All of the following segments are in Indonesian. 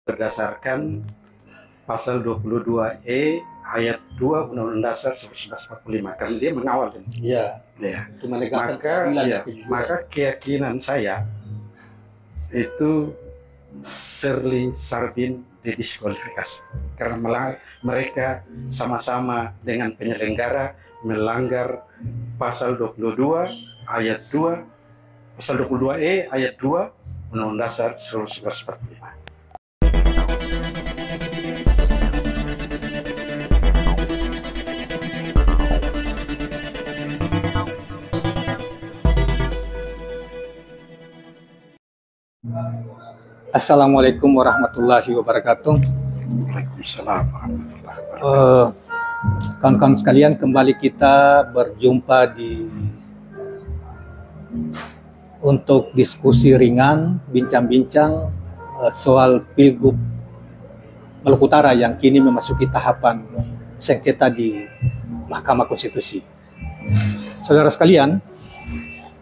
berdasarkan pasal 22E ayat 2 Undang-Undang Dasar 1945, kan dia mengawal ini. Iya. Ya. Itu menegakkan keadilan dan kejujuran. Maka keyakinan saya itu Shirley Sarbin didiskualifikasi karena mereka sama-sama dengan penyelenggara melanggar pasal 22 ayat 2 pasal 22E ayat 2 Undang-Undang Dasar 1945. Assalamualaikum warahmatullahi wabarakatuh. Waalaikumsalam warahmatullahi wabarakatuh. Kawan-kawan sekalian, kembali kita berjumpa untuk diskusi ringan, bincang-bincang soal Pilgub Maluku Utara yang kini memasuki tahapan sengketa di Mahkamah Konstitusi. Saudara sekalian,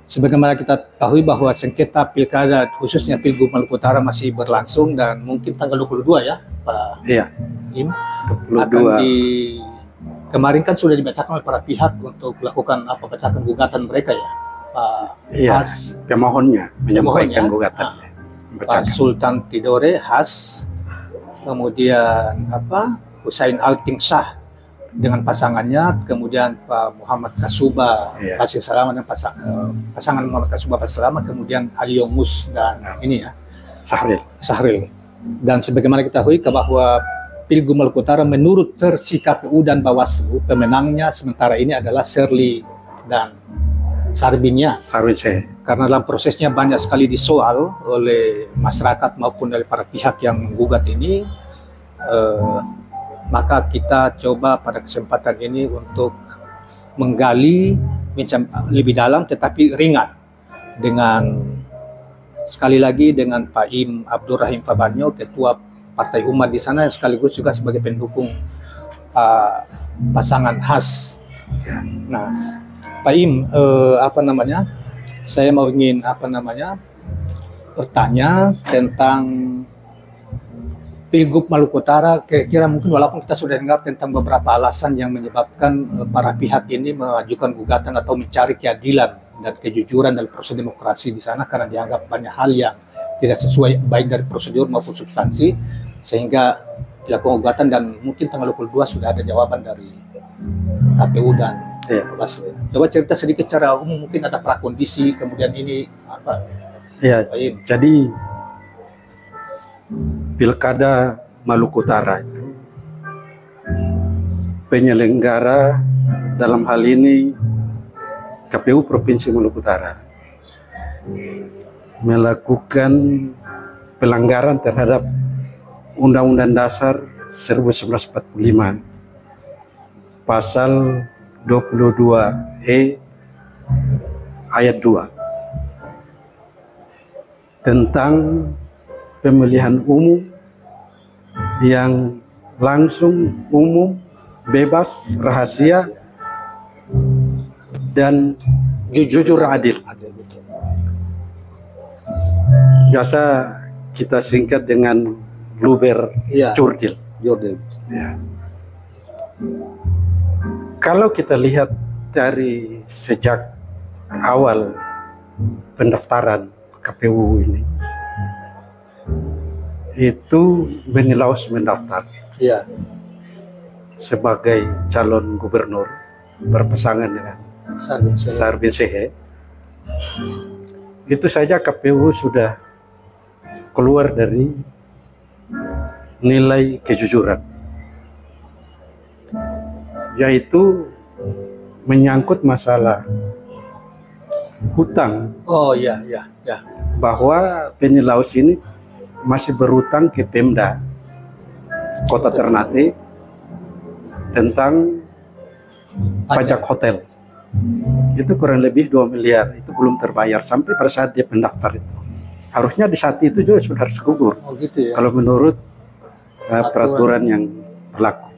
sebagaimana kita tahu bahwa sengketa pilkada khususnya Pilgub Maluku Utara masih berlangsung dan mungkin tanggal 22 ya Pak Im 22. Kemarin kan sudah dibacakan oleh para pihak untuk melakukan bacakan gugatan mereka ya Pak Has, pemohonnya menyampaikan gugatannya. Pak Sultan Tidore Has, kemudian Husain Altingsyah dengan pasangannya, kemudian Pak Muhammad Kasuba Pasir Salama dan pasangan Muhammad Kasuba Pasir Salama, kemudian Ali Yomus dan Sahril. Dan sebagaimana kita ketahui bahwa Pilgub Maluku Utara menurut versi KPU dan Bawaslu, pemenangnya sementara ini adalah Shirley dan Sarbinnya. Karena dalam prosesnya banyak sekali disoal oleh masyarakat maupun dari para pihak yang menggugat ini. Maka kita coba pada kesempatan ini untuk menggali lebih dalam tetapi ringan dengan sekali lagi dengan Pak Im Abdurrahim Fabanyo, Ketua Partai Umat di sana, sekaligus juga sebagai pendukung pasangan Has. Nah, Pak Im, saya mau ingin bertanya tentang Pilgub Maluku Utara. Kira-kira mungkin walaupun kita sudah dengar tentang beberapa alasan yang menyebabkan para pihak ini mengajukan gugatan atau mencari keadilan dan kejujuran dalam proses demokrasi di sana karena dianggap banyak hal yang tidak sesuai baik dari prosedur maupun substansi sehingga dilakukan gugatan, dan mungkin tanggal 22 sudah ada jawaban dari KPU dan Bawaslu. Coba cerita sedikit secara umum, mungkin ada prakondisi kemudian ini apa? Ya, jadi Pilkada Maluku Utara itu penyelenggara dalam hal ini KPU Provinsi Maluku Utara melakukan pelanggaran terhadap Undang-Undang Dasar 1945 pasal 22E ayat 2 tentang pemilihan umum yang langsung, umum, bebas, rahasia, dan jujur adil. Biasa kita singkat dengan Luber Jurdil. Ya. Kalau kita lihat dari sejak awal pendaftaran KPU ini, itu Beni Laos mendaftar sebagai calon gubernur berpasangan dengan Sarbin Sehe. Itu saja KPU sudah keluar dari nilai kejujuran, yaitu menyangkut masalah hutang. Bahwa Beni Laos ini masih berutang ke Pemda Kota Ternate tentang pajak hotel. Itu kurang lebih 2 miliar, itu belum terbayar sampai pada saat dia pendaftar itu. Harusnya di saat itu juga sudah harus gugur. Kalau menurut peraturan yang berlaku.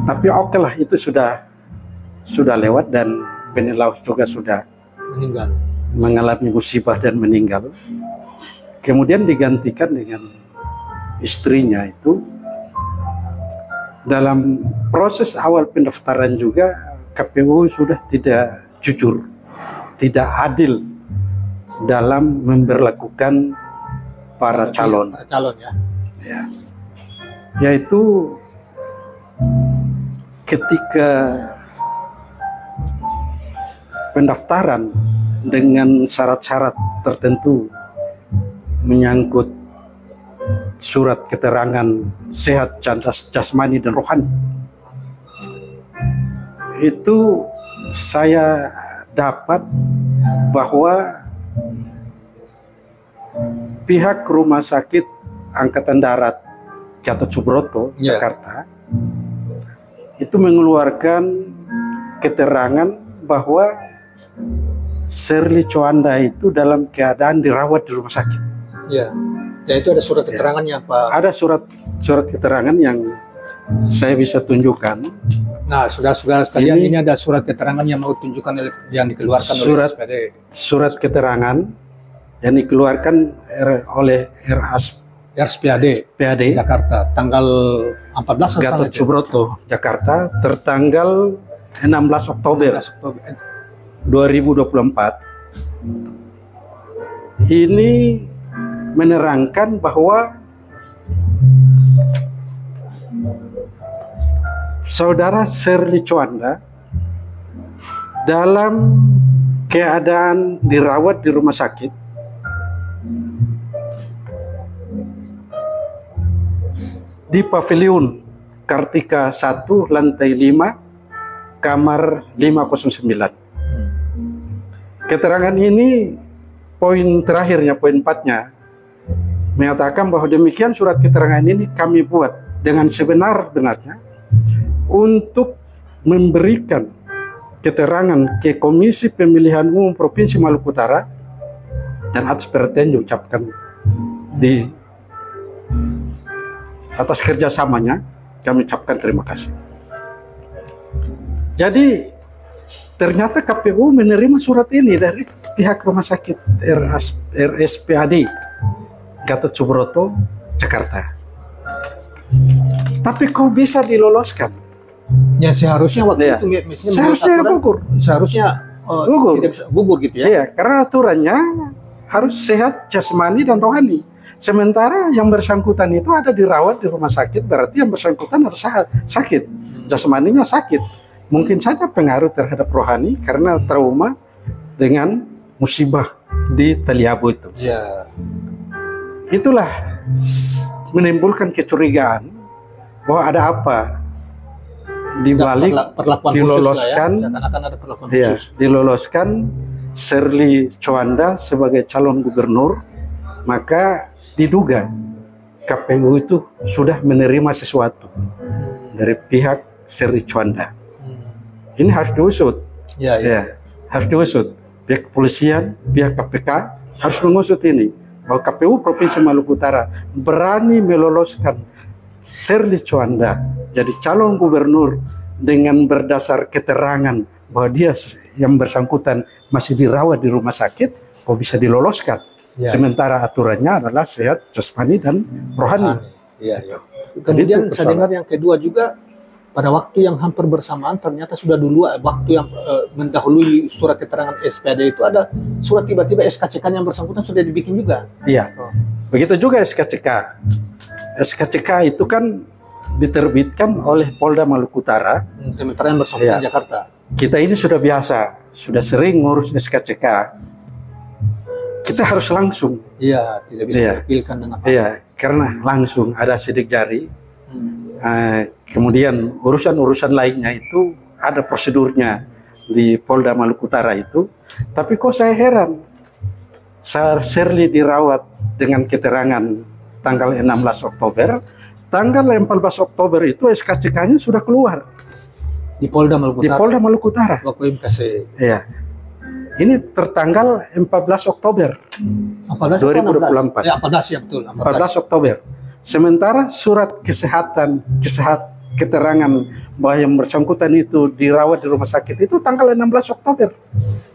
Tapi oke lah, itu sudah lewat dan Beni Laos juga sudah mengalami musibah dan meninggal. kemudian digantikan dengan istrinya itu. Dalam proses awal pendaftaran juga KPU sudah tidak jujur, tidak adil dalam memberlakukan para calon. Ya. Yaitu ketika pendaftaran dengan syarat-syarat tertentu menyangkut surat keterangan sehat jasmani dan rohani, itu saya dapat bahwa pihak Rumah Sakit Angkatan Darat Gatot Subroto, Jakarta, itu mengeluarkan keterangan bahwa Sherly Coanda itu dalam keadaan dirawat di rumah sakit. Ya. Ya, itu ada surat keterangannya, Pak. Ada surat keterangan yang saya bisa tunjukkan. Nah, saudara-saudara sekalian, ini ada surat keterangan yang mau tunjukkan yang dikeluarkan oleh SPD. Surat keterangan yang dikeluarkan oleh RSPAD Jakarta tanggal 14 Gatot Subroto Jakarta tertanggal 16 Oktober 2024. Ini menerangkan bahwa saudara Sherly Coanda dalam keadaan dirawat di rumah sakit di Pavilion Kartika 1 lantai 5 kamar 509. Keterangan ini poin terakhirnya, poin 4-nya menyatakan bahwa demikian surat keterangan ini kami buat dengan sebenar-benarnya untuk memberikan keterangan ke Komisi Pemilihan Umum Provinsi Maluku Utara dan atas perhatian diucapkan di atas kerjasamanya kami ucapkan terima kasih. Jadi ternyata KPU menerima surat ini dari pihak Rumah Sakit RSPAD Gatot Subroto Jakarta. Tapi kok bisa diloloskan? Ya seharusnya waktu itu seharusnya gugur. Seharusnya tidak bisa gugur gitu ya. Iya, karena aturannya harus sehat jasmani dan rohani. Sementara yang bersangkutan itu ada dirawat di rumah sakit, berarti yang bersangkutan harus sakit. Jasmaninya sakit. Mungkin saja pengaruh terhadap rohani karena trauma dengan musibah di Taliabu itu. Ya. Itulah menimbulkan kecurigaan bahwa ada apa di balik diloloskan, diloloskan Sherly Coanda sebagai calon gubernur, maka diduga KPU itu sudah menerima sesuatu dari pihak Sherly Coanda. Ini harus diusut, ya, harus diusut. Pihak kepolisian, pihak KPK harus mengusut ini. Bahwa KPU Provinsi Maluku Utara berani meloloskan Sherly Coanda jadi calon gubernur dengan berdasar keterangan bahwa dia yang bersangkutan masih dirawat di rumah sakit, kok bisa diloloskan? Ya. Sementara aturannya adalah sehat jasmani dan rohani. Ya, ya. Kemudian saya dengar yang kedua juga, pada waktu yang hampir bersamaan ternyata sudah dulu waktu yang mendahului surat keterangan SPD itu ada surat tiba-tiba SKCK yang bersangkutan sudah dibikin juga. Iya. Begitu juga SKCK. SKCK itu kan diterbitkan oleh Polda Maluku Utara. Sementara yang bersangkutan Jakarta. Kita ini sudah biasa, sudah sering ngurus SKCK. Kita harus langsung. Iya, tidak bisa dipilihkan dan apa. Iya, karena langsung ada sidik jari. Kemudian urusan-urusan lainnya itu ada prosedurnya di Polda Maluku Utara itu. Tapi kok saya heran, Sherly dirawat dengan keterangan tanggal 16 Oktober, tanggal 14 Oktober itu SKCK-nya sudah keluar di Polda Maluku Utara. Di Polda Maluku Utara. Iya. Ini tertanggal 14 Oktober 2024. Ya, 14 ya betul. 14 Oktober. Sementara surat keterangan bahwa yang bersangkutan itu dirawat di rumah sakit itu tanggal 16 Oktober.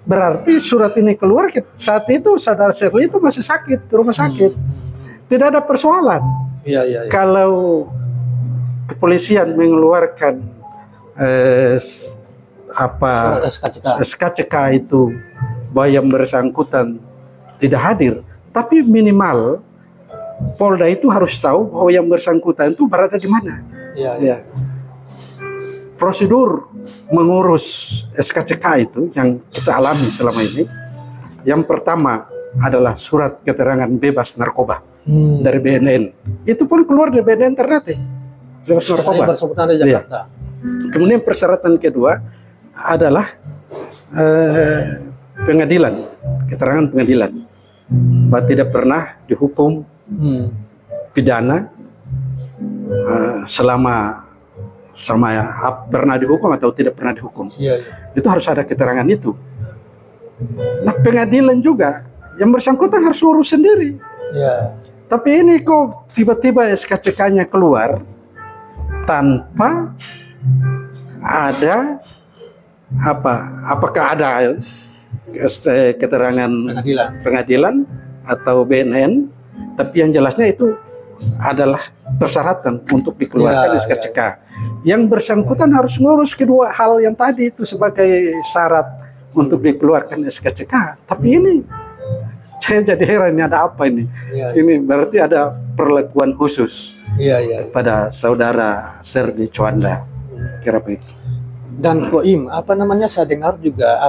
Berarti surat ini keluar saat itu saudara Shirley itu masih sakit di rumah sakit. Tidak ada persoalan. Kalau kepolisian mengeluarkan SKCK itu bahwa yang bersangkutan tidak hadir, tapi minimal Polda itu harus tahu bahwa yang bersangkutan itu berada di mana. Prosedur mengurus SKCK itu yang kita alami selama ini, yang pertama adalah surat keterangan bebas narkoba dari BNN. Itu pun keluar dari BNN Ternate, bebas narkoba. Kemudian persyaratan kedua adalah pengadilan, keterangan pengadilan bahwa tidak pernah dihukum pidana selama pernah dihukum atau tidak pernah dihukum. Itu harus ada keterangan itu. Nah, pengadilan juga yang bersangkutan harus urus sendiri. Tapi ini kok tiba-tiba SKCK-nya keluar tanpa ada apakah ada keterangan pengadilan atau BNN, tapi yang jelasnya itu adalah persyaratan untuk dikeluarkan SKCK. Yang bersangkutan harus ngurus kedua hal yang tadi itu sebagai syarat untuk dikeluarkan SKCK. Tapi ini saya jadi heran, ini ada apa ini? Ini berarti ada perlakuan khusus pada saudara Serdi Chowanda, kira begitu. Dan Koim, saya dengar juga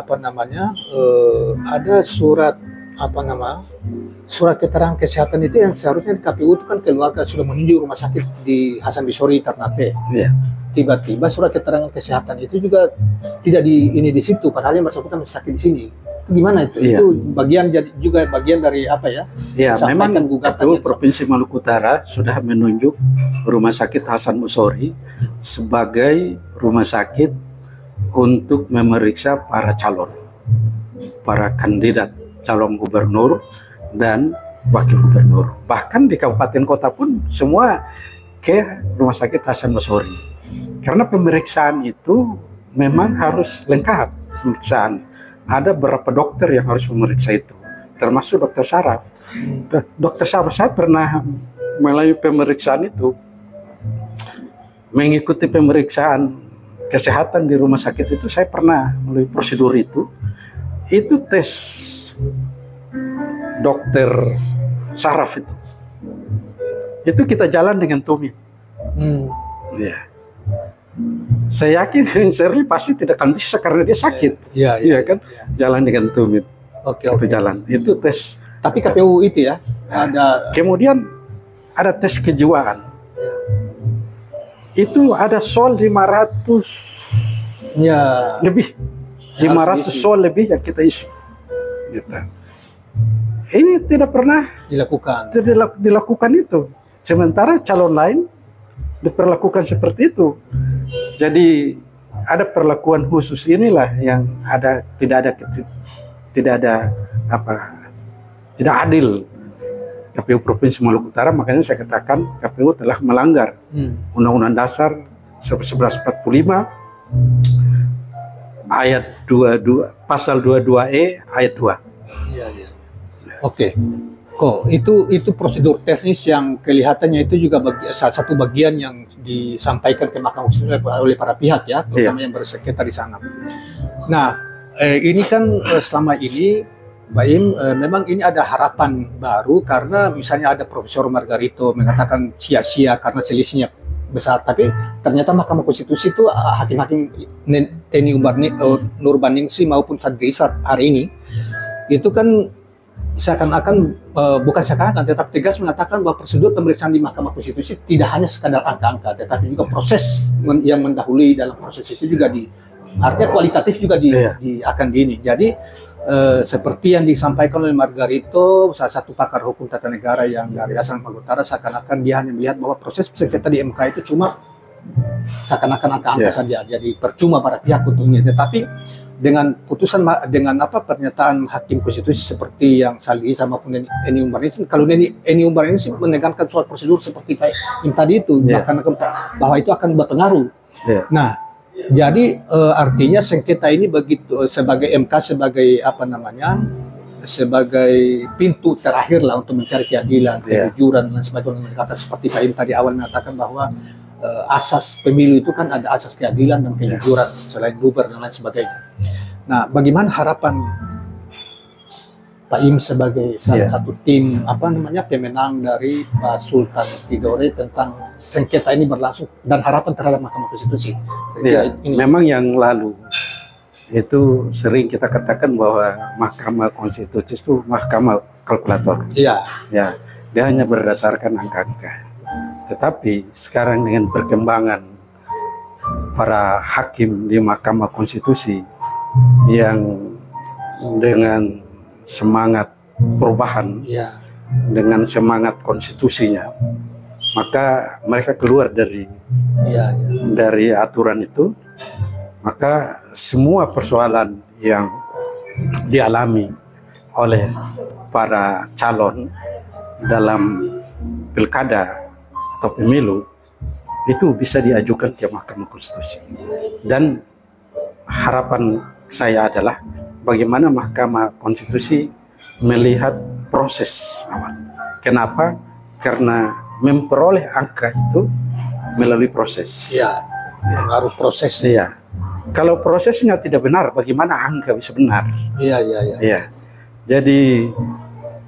ada surat surat keterangan kesehatan itu yang seharusnya di KPU itu kan keluarga sudah menunjuk rumah sakit di Hasan Bisori Ternate. Tiba-tiba surat keterangan kesehatan itu juga tidak di situ, padahal yang bersangkutan masih sakit di sini. Itu gimana itu? Itu bagian dari memang KPU Provinsi Maluku Utara sudah menunjuk rumah sakit Hasan Bisori sebagai rumah sakit untuk memeriksa para kandidat calon gubernur dan wakil gubernur. Bahkan di kabupaten kota pun semua ke rumah sakit Hasan Bisori. Karena pemeriksaan itu memang harus lengkap pemeriksaan. Ada beberapa dokter yang harus memeriksa itu, termasuk dokter saraf. Dokter saraf saya pernah melalui pemeriksaan itu, mengikuti pemeriksaan kesehatan di rumah sakit itu, saya pernah melalui prosedur itu tes dokter saraf itu kita jalan dengan tumit. Saya yakin Shirley pasti tidak akan bisa karena dia sakit. Jalan dengan tumit. Itu jalan, itu tes. Tapi KPU itu ada. Kemudian ada tes kejiwaan. Itu ada soal 500 lebih, 500 soal lebih yang kita isi. Ini tidak pernah dilakukan itu. Sementara calon lain diperlakukan seperti itu. Jadi ada perlakuan khusus inilah yang tidak adil KPU Provinsi Maluku Utara. Makanya saya katakan KPU telah melanggar Undang-Undang Dasar 1145 ayat 22 pasal 22E ayat 2. Itu prosedur teknis yang kelihatannya itu juga salah satu bagian yang disampaikan ke Mahkamah Konstitusi oleh para pihak terutama yang bersengketa di sana. Nah, ini kan selama ini Mbak Im, memang ini ada harapan baru karena misalnya ada Profesor Margarito mengatakan sia-sia karena selisihnya besar, tapi ternyata Mahkamah Konstitusi itu hakim-hakim Teni Nurbaningsi maupun Sadri Isat hari ini itu kan seakan-akan bukan seakan-akan tetap tegas mengatakan bahwa prosedur pemeriksaan di Mahkamah Konstitusi tidak hanya sekadar angka-angka, tetapi juga proses yang mendahului dalam proses itu juga artinya kualitatif juga akan ini. Jadi seperti yang disampaikan oleh Margarito, salah satu pakar hukum tata negara yang dari asal Maluku Utara, seakan-akan dia hanya melihat bahwa proses sengketa di MK itu cuma seakan-akan angka-angka saja, jadi percuma para pihak untuk ini. Tetapi dengan putusan dengan apa pernyataan hakim konstitusi seperti yang Saldi sama pun Eni Umar ini, kalau Eni Umar ini sih menekankan soal prosedur seperti yang tadi itu, bahkan bahwa itu akan berpengaruh. Nah, jadi artinya sengketa ini begitu sebagai MK sebagai apa namanya, sebagai pintu terakhir lah untuk mencari keadilan, kejujuran dan sebagainya. Kata seperti Pak Im tadi awal mengatakan bahwa asas pemilu itu kan ada asas keadilan dan kejujuran selain luber dan lain sebagainya. Nah, bagaimana harapan Pak Im sebagai salah satu tim apa namanya pemenang dari Pak Sultan Tidore tentang sengketa ini berlangsung dan harapan terhadap Mahkamah Konstitusi? Memang yang lalu itu sering kita katakan bahwa Mahkamah Konstitusi itu mahkamah kalkulator. Ya, dia hanya berdasarkan angka-angka. Tetapi sekarang dengan perkembangan para hakim di Mahkamah Konstitusi yang dengan semangat perubahan, dengan semangat konstitusinya, maka mereka keluar dari aturan itu, maka semua persoalan yang dialami oleh para calon dalam pilkada atau pemilu itu bisa diajukan ke Mahkamah Konstitusi. Dan harapan saya adalah bagaimana Mahkamah Konstitusi melihat proses awal. Kenapa? Karena memperoleh angka itu melalui proses. Pengaruh proses. Kalau prosesnya tidak benar, bagaimana angka bisa benar? Jadi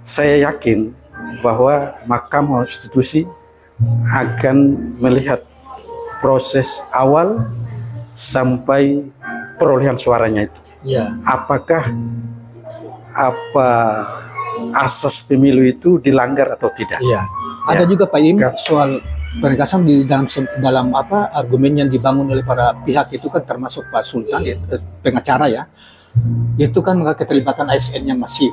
saya yakin bahwa Mahkamah Konstitusi akan melihat proses awal sampai perolehan suaranya itu. Apakah asas pemilu itu dilanggar atau tidak? Ada juga Pak Im soal penegasan di dalam apa argumen yang dibangun oleh para pihak itu kan termasuk Pak Sultan pengacara itu kan keterlibatan ASN yang masif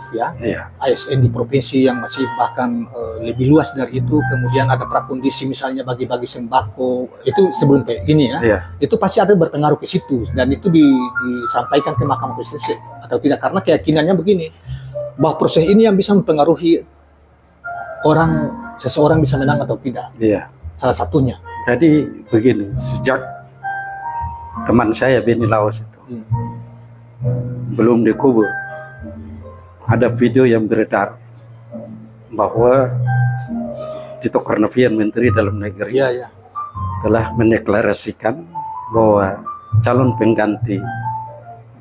ASN di provinsi yang masif bahkan lebih luas dari itu, kemudian ada prakondisi misalnya bagi-bagi sembako itu sebelum ini itu pasti ada berpengaruh ke situ dan itu disampaikan ke Mahkamah Konstitusi atau tidak, karena keyakinannya begini bahwa proses ini yang bisa mempengaruhi seseorang bisa menang atau tidak. Salah satunya. Jadi begini, sejak teman saya Beni Laos itu belum dikubur, ada video yang beredar bahwa Tito Karnavian, Menteri Dalam Negeri, telah mendeklarasikan bahwa calon pengganti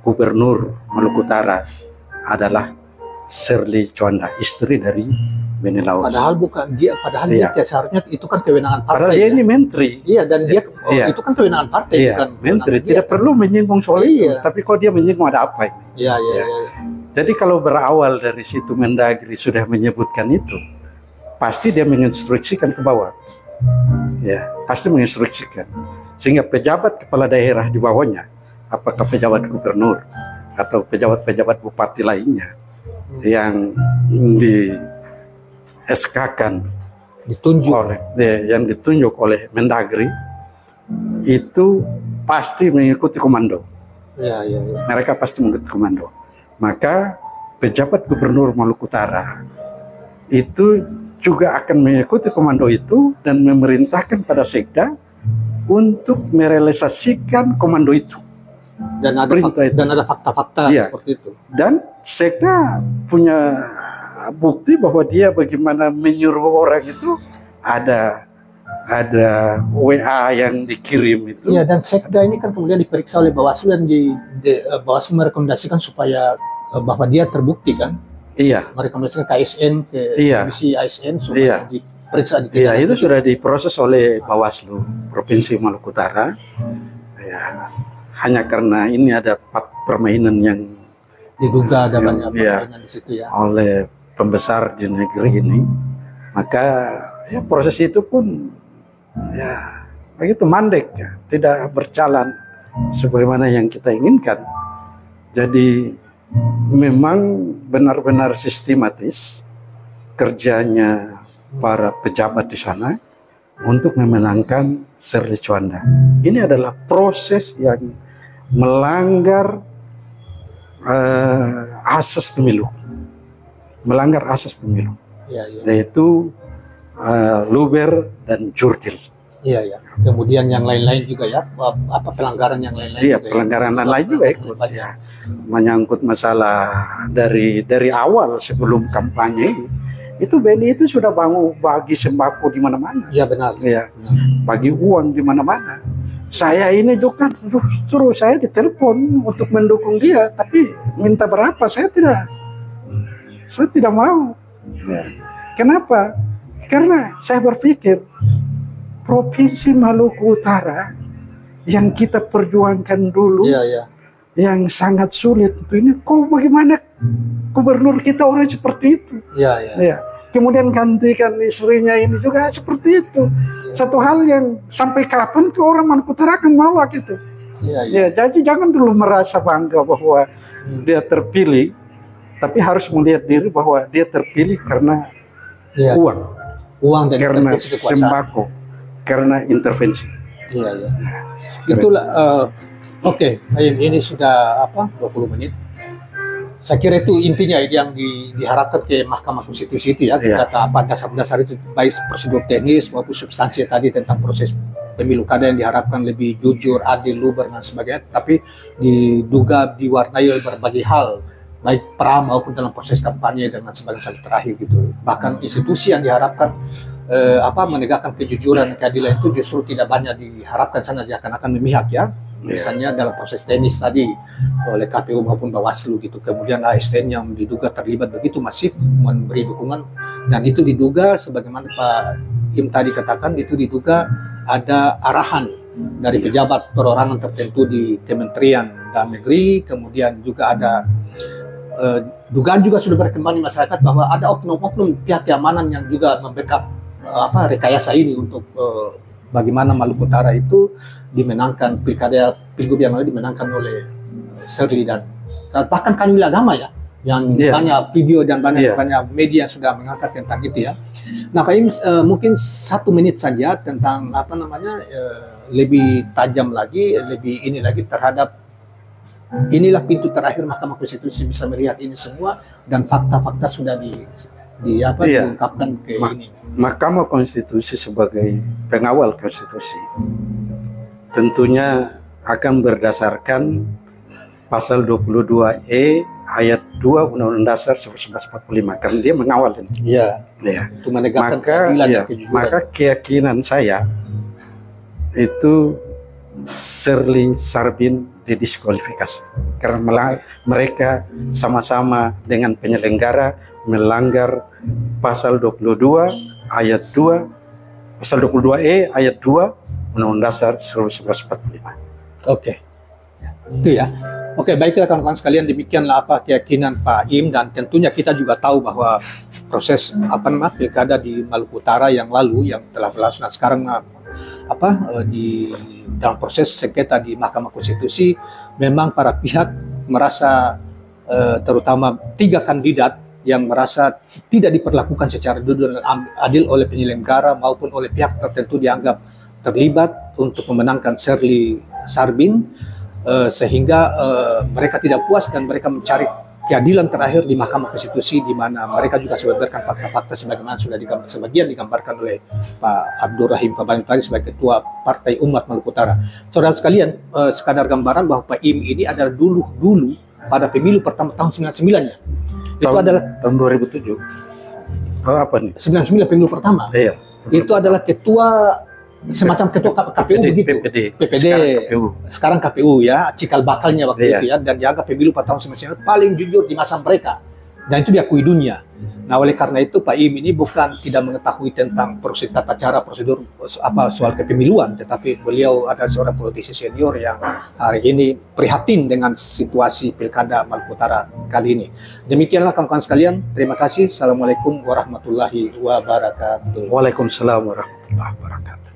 Gubernur Maluku Utara adalah Shirley Chowanda, istri dari Beni Laos. Padahal bukan dia, dia seharusnya itu kan kewenangan partai. Padahal dia ini menteri. Dan dia itu kan kewenangan partai, bukan menteri. Tidak perlu menyinggung soal itu. Tapi kalau dia menyinggung ada apa ini? Jadi kalau berawal dari situ Mendagri sudah menyebutkan itu, pasti dia menginstruksikan ke bawah. Pasti menginstruksikan. Sehingga pejabat kepala daerah di bawahnya, apakah pejabat gubernur atau pejabat-pejabat bupati lainnya yang di SK-kan ditunjuk oleh Mendagri itu pasti mengikuti komando. Mereka pasti mengikuti komando. Maka pejabat Gubernur Maluku Utara itu juga akan mengikuti komando itu dan memerintahkan pada Sekda untuk merealisasikan komando itu. Dan ada fakta-fakta seperti itu. Dan Sekda punya bukti bahwa dia bagaimana menyuruh orang itu, ada WA yang dikirim itu. Dan Sekda ini kan kemudian diperiksa oleh Bawaslu dan Bawaslu merekomendasikan supaya bahwa dia terbukti kan. Merekomendasikan ke ASN, ke komisi ASN supaya diperiksa. Itu sudah diproses oleh Bawaslu Provinsi Maluku Utara. Hanya karena ini ada permainan yang diduga ada banyak permainan di situ oleh pembesar di negeri ini, maka proses itu pun begitu mandek, tidak berjalan sebagaimana yang kita inginkan. Jadi memang benar-benar sistematis kerjanya para pejabat di sana untuk memenangkan Shirley Chowanda. Ini adalah proses yang melanggar asas pemilu, melanggar asas pemilu, yaitu luber dan jurdil. Iya, ya. Kemudian yang lain-lain juga ya, apa pelanggaran yang lain-lain? Iya, pelanggaran lain juga ikut. Ya. Menyangkut masalah dari awal sebelum kampanye itu BNI itu sudah bagi sembako di mana-mana. Iya, benar. Iya, bagi uang di mana-mana. Saya ini juga suruh saya ditelepon untuk mendukung dia, tapi minta berapa saya tidak mau. Ya. Kenapa? Karena saya berpikir Provinsi Maluku Utara yang kita perjuangkan dulu, yang sangat sulit ini, kok bagaimana gubernur kita orang seperti itu? Ya. Kemudian gantikan istrinya ini juga seperti itu. Satu hal yang sampai kapan ke orang Maluku Utara akan menolak itu. Ya, jadi jangan dulu merasa bangga bahwa dia terpilih, tapi harus melihat diri bahwa dia terpilih karena uang dan karena sembako, karena intervensi. Itulah. Oke, ini sudah 20 menit. Saya kira itu intinya yang diharapkan ke Mahkamah Konstitusi itu ya. Kata apa dasar-dasar itu, baik prosedur teknis maupun substansi tadi tentang proses pemilu kada yang diharapkan lebih jujur, adil, luber dan sebagainya. Tapi diduga diwarnai oleh berbagai hal, baik pra maupun dalam proses kampanye dan sebagainya sampai terakhir gitu. Bahkan institusi yang diharapkan menegakkan kejujuran, keadilan itu justru tidak banyak diharapkan sana, akan memihak ya. Misalnya dalam proses teknis tadi oleh KPU maupun Bawaslu gitu. Kemudian ASN yang diduga terlibat begitu masif memberi dukungan, dan itu diduga sebagaimana Pak Im tadi katakan, itu diduga ada arahan dari pejabat perorangan tertentu di Kementerian Dalam Negeri. Kemudian juga ada dugaan juga sudah berkembang di masyarakat bahwa ada oknum-oknum pihak keamanan yang juga membackup rekayasa ini untuk bagaimana Maluku Utara itu dimenangkan pilgub yang lalu dimenangkan oleh Shirley dan bahkan Kanwil Agama ya, yang banyak video dan banyak media yang sudah mengangkat tentang itu ya. Nah, Pak Im, mungkin 1 menit saja tentang lebih tajam lagi, lebih ini lagi terhadap inilah pintu terakhir Mahkamah Konstitusi bisa melihat ini semua dan fakta-fakta sudah diungkapkan ke ini. Mahkamah Konstitusi sebagai pengawal konstitusi tentunya akan berdasarkan pasal 22E ayat 2 Undang-Undang Dasar 1945, karena dia mengawal ini. Itu menegakkan keadilan dan kejujuran. Maka keyakinan saya itu Shirley Sarbin didiskualifikasi karena mereka sama-sama dengan penyelenggara melanggar pasal 22 ayat 2, pasal 22E ayat 2 Undang-Undang Dasar 1945. Oke. Itu ya. Oke, baiklah kawan-kawan sekalian, demikianlah keyakinan Pak Im, dan tentunya kita juga tahu bahwa proses pilkada di Maluku Utara yang lalu yang telah berlangsung, nah sekarang di dalam proses sengketa di Mahkamah Konstitusi, memang para pihak merasa terutama 3 kandidat yang merasa tidak diperlakukan secara jujur dan adil oleh penyelenggara maupun oleh pihak tertentu dianggap terlibat untuk memenangkan Shirley Sarbin, sehingga mereka tidak puas dan mereka mencari keadilan terakhir di Mahkamah Konstitusi, di mana mereka juga sudah memberikan fakta-fakta sebagaimana sudah sebagian digambarkan oleh Pak Abdul Rahim Fabayan tadi sebagai Ketua Partai Umat Maluku Utara. Saudara sekalian, sekadar gambaran bahwa Pak Im ini adalah dulu pada pemilu pertama tahun 99-nya. Itu adalah tahun 2007. Apa nih? 99 pemilu pertama. Iya. Itu adalah semacam ketua KPU begitu. PPD. Sekarang KPU ya, cikal bakalnya waktu itu ya, dan dianggap pemilu pada tahun 99 paling jujur di masa mereka. Dan itu diakui dunia. Nah, oleh karena itu Pak Im ini bukan tidak mengetahui tentang proses tata cara prosedur soal kepemiluan, tetapi beliau adalah seorang politisi senior yang hari ini prihatin dengan situasi pilkada Maluku Utara kali ini. Demikianlah kawan-kawan sekalian, terima kasih. Assalamualaikum warahmatullahi wabarakatuh. Waalaikumsalam warahmatullahi wabarakatuh.